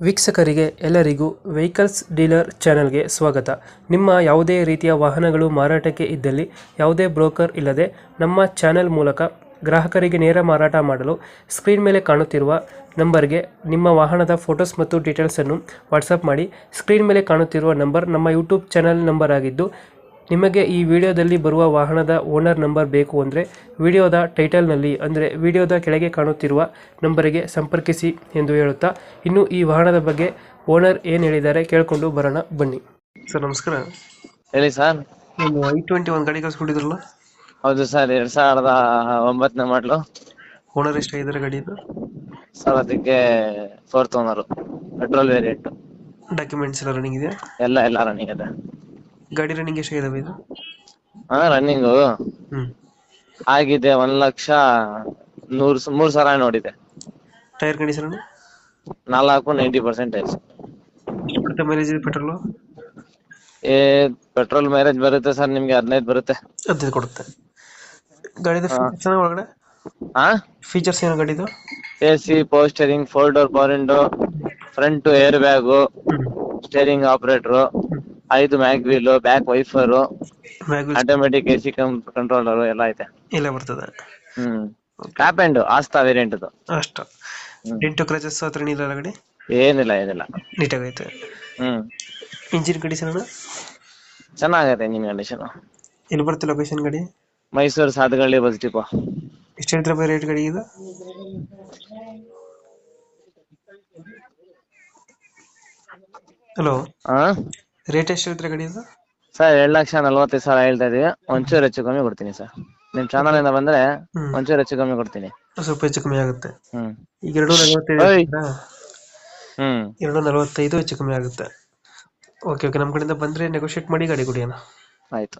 ವೀಕ್ಷಕರಿಗೆ ಎಲ್ಲರಿಗೂ vehicles dealer ಚಾನೆಲ್ಗೆ ಸ್ವಾಗತ. ನಿಮ್ಮ ಯಾವುದೇ ರೀತಿಯ ವಾಹನಗಳು ಮಾರಾಟಕ್ಕೆ ಇದ್ದಲ್ಲಿ ಯಾವುದೇ ಬ್ರೋಕರ್ ಇಲ್ಲದೆ ನಮ್ಮ ಚಾನೆಲ್ ಮೂಲಕ ಗ್ರಾಹಕರಿಗೆ ನೇರ ಮಾರಾಟ ಮಾಡಲು ಸ್ಕ್ರೀನ್ ಮೇಲೆ ಕಾಣುತ್ತಿರುವ ನಂಬರ್ಗೆ ನಿಮ್ಮ ವಾಹನದ ಫೋಟೋಸ್ ಮತ್ತು ಡೀಟೇಲ್ಸನ್ನು ವಾಟ್ಸಪ್ ಮಾಡಿ. ಸ್ಕ್ರೀನ್ ಮೇಲೆ ಕಾಣುತ್ತಿರುವ ನಂಬರ್ ನಮ್ಮ ಯೂಟ್ಯೂಬ್ ಚಾನೆಲ್ ನಂಬರ್ ಆಗಿದ್ದು, ನಿಮಗೆ ಈ ವಿಡಿಯೋದಲ್ಲಿ ಬರುವ ವಾಹನದ ಓನರ್ ನಂಬರ್ ಬೇಕು ಅಂದರೆ ವಿಡಿಯೋದ ಟೈಟಲ್ನಲ್ಲಿ ಅಂದರೆ ವಿಡಿಯೋದ ಕೆಳಗೆ ಕಾಣುತ್ತಿರುವ ನಂಬರಿಗೆ ಸಂಪರ್ಕಿಸಿ ಎಂದು ಹೇಳುತ್ತಾ, ಇನ್ನು ಈ ವಾಹನದ ಬಗ್ಗೆ ಓನರ್ ಏನು ಹೇಳಿದ್ದಾರೆ ಕೇಳಿಕೊಂಡು ಬರೋಣ ಬನ್ನಿ. ಸರ್ ನಮಸ್ಕಾರ. ಹೇಳಿ ಸರ್. ನೀವು I-21 ಗಾಡಿ ಕಳಿಸ್ಕೊಟ್ಟಿದ್ರಲ್ಲ, ಹೌದು ಸರ್, 2009 ಮಾಡಲು. ಓನರ್ ಎಷ್ಟಾಗಿದ್ದಾರೆ ಗಾಡಿದು? ಸರ್ ಅದಕ್ಕೆ 4th owner, petrol variant. Documents ಎಲ್ಲ ರನ್ನಿಂಗ್ ಇದೆಯಾ? ಎಲ್ಲ ರನ್ನಿಂಗ್ ಇದೆ. ಗಾಡಿ ರನ್ನಿಂಗ್ ಎಷ್ಟಾಗಿದಾವೆ ಇದು? ರನ್ನಿಂಗು ಆಗಿದೆ 1,03,000 ನೋಡಿದೆ. ಟೈರ್ ಕಂಡೀಷನ್ 90% ಎಷ್ಟು ಮೈಲೇಜ್ ಇದೆ ಪೆಟ್ರೋಲ್? ಪೆಟ್ರೋಲ್ ಮೈಲೇಜ್ ಬರುತ್ತೆ ಸರ್, ನಿಮ್ಗೆ 15 ಬರುತ್ತೆ. 15 ಕೊಡುತ್ತೆ. ಗಾಡಿದ ಫೀಚರ್ಸ್ ಒಳಗಡೆ ಫೀಚರ್ಸ್ ಏನು ಗಾಡಿದು? AC, power steering, 4 door power window, front air bag, steering operator, 5 mag wheel, back wiper, automatic AC controller ಎಲ್ಲ ಐತೆ. ಎಲ್ಲ ಬರ್ತದೆ. ಟಾಪ್ ಎಂಡ್ ಆಸ್ತಾ ವೇರಿಯಂಟ್ ಅದು. ಅಷ್ಟ ಡೆಂಟು ಕ್ರಚಸ್ ಹತ್ರ ಏನಿಲ್ಲ ಗಾಡಿ? ಏನಿಲ್ಲ. ನೀಟಾಗೈತೆ. ಇಂಜಿನ್ ಕಂಡೀಷನ್ ಚೆನ್ನಾಗೈತೆ ಇಂಜಿನ್ ಕಂಡೀಷನ್. ಎಲ್ಲಿ ಬರುತ್ತೆ ಲೊಕೇಶನ್ ಗಾಡಿ? Mysuru Sathagalli bus depot. ಎಷ್ಟು ಹೇಳ್ತಾರೆ ರೇಟ್ ಗಾಡಿ ಇದು? ಹಲೋ, ರೇಟ್ ಎಷ್ಟು ಹೇಳ್ತಾರೆ ಗಾಡಿ ಇದು? ಸರ್ 2,40,000 ಹೇಳ್ತಾ ಇದೀವಿ. ಒಂಚೂರು ಹೆಚ್ಚು ಕಮ್ಮಿ ಕೊಡ್ತೀನಿ ಸರ್. ನಿಮ್ ಚಾನಲ್ ಇಂದ ಬಂದ್ರೆ ಒಂಚೂರು ಹೆಚ್ಚು ಕಮ್ಮಿ ಕೊಡ್ತೀನಿ. ಸ್ವಲ್ಪ ಹೆಚ್ಚು ಕಮ್ಮಿ ಆಗುತ್ತೆ. ಈಗ 2,45 ಹೆಚ್ಚು ಕಮ್ಮಿ ಆಗುತ್ತೆ. ಓಕೆ, ನಮ್ಮ ಕಡೆಯಿಂದ ಬಂದ್ರೆ ನೆಗೋಶಿಯೇಟ್ ಮಾಡಿ ಗಾಡಿ ಕೊಡಿ ಅಣ್ಣ. ಆಯ್ತು.